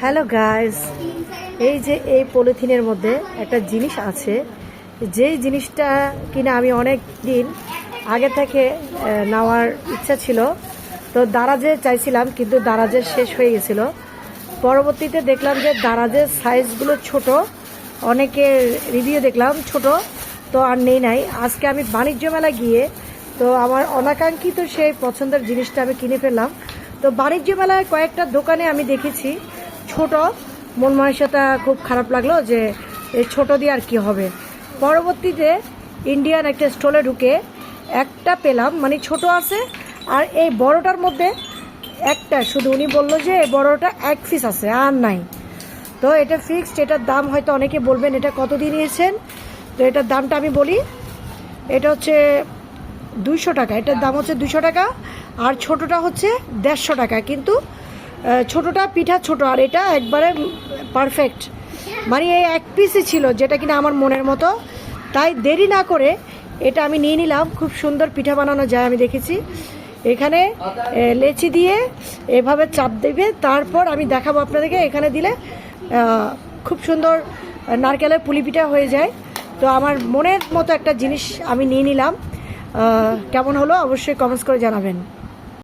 Hello guys, এই যে এই পলিথিনের মধ্যে একটা জিনিস আছে, যেই জিনিসটা কিনা আমি অনেক দিন আগে থেকে নেওয়ার ইচ্ছা ছিল। তো দারাজে চাইছিলাম, কিন্তু দারাজের শেষ হয়ে গেছিল। পরবর্তীতে দেখলাম যে দারাজের সাইজগুলো ছোট, অনেকের রিভিউ দেখলাম ছোট, তো আর নাই। আজকে আমি বাণিজ্য মেলায় গিয়ে তো আমার অনাকাঙ্ক্ষিত সেই পছন্দের জিনিসটা আমি কিনে ফেললাম। তো বাণিজ্য মেলায় কয়েকটা দোকানে আমি দেখেছি ছোট, মন মানসিকতা খুব খারাপ লাগলো যে এই ছোট দিয়ে আর কি হবে। পরবর্তীতে ইন্ডিয়ান একটা স্টলে ঢুকে একটা পেলাম, মানে ছোট আছে, আর এই বড়টার মধ্যে একটা শুধু, উনি বললো যে এই বড়টা এক পিস আছে আর নাই। তো এটা ফিক্সড, এটার দাম হয়তো অনেকে বলবেন এটা কত দিয়ে নিয়েছেন। তো এটার দামটা আমি বলি, এটা হচ্ছে 200 টাকা, এটার দাম হচ্ছে 200 টাকা, আর ছোটটা হচ্ছে 150 টাকা। কিন্তু ছোটটা পিঠা ছোট, আর এটা একবারে পারফেক্ট, মানে এই এক পিসই ছিল, যেটা কিনা আমার মনের মতো। তাই দেরি না করে এটা আমি নিয়ে নিলাম। খুব সুন্দর পিঠা বানানো যায় আমি দেখেছি। এখানে লেচি দিয়ে এভাবে চাপ দেবে, তারপর আমি দেখাবো আপনাদেরকে। এখানে দিলে খুব সুন্দর নারকেলের পুলি পিঠা হয়ে যায়। তো আমার মনের মতো একটা জিনিস আমি নিয়ে নিলাম। কেমন হলো অবশ্যই কমেন্টস করে জানাবেন।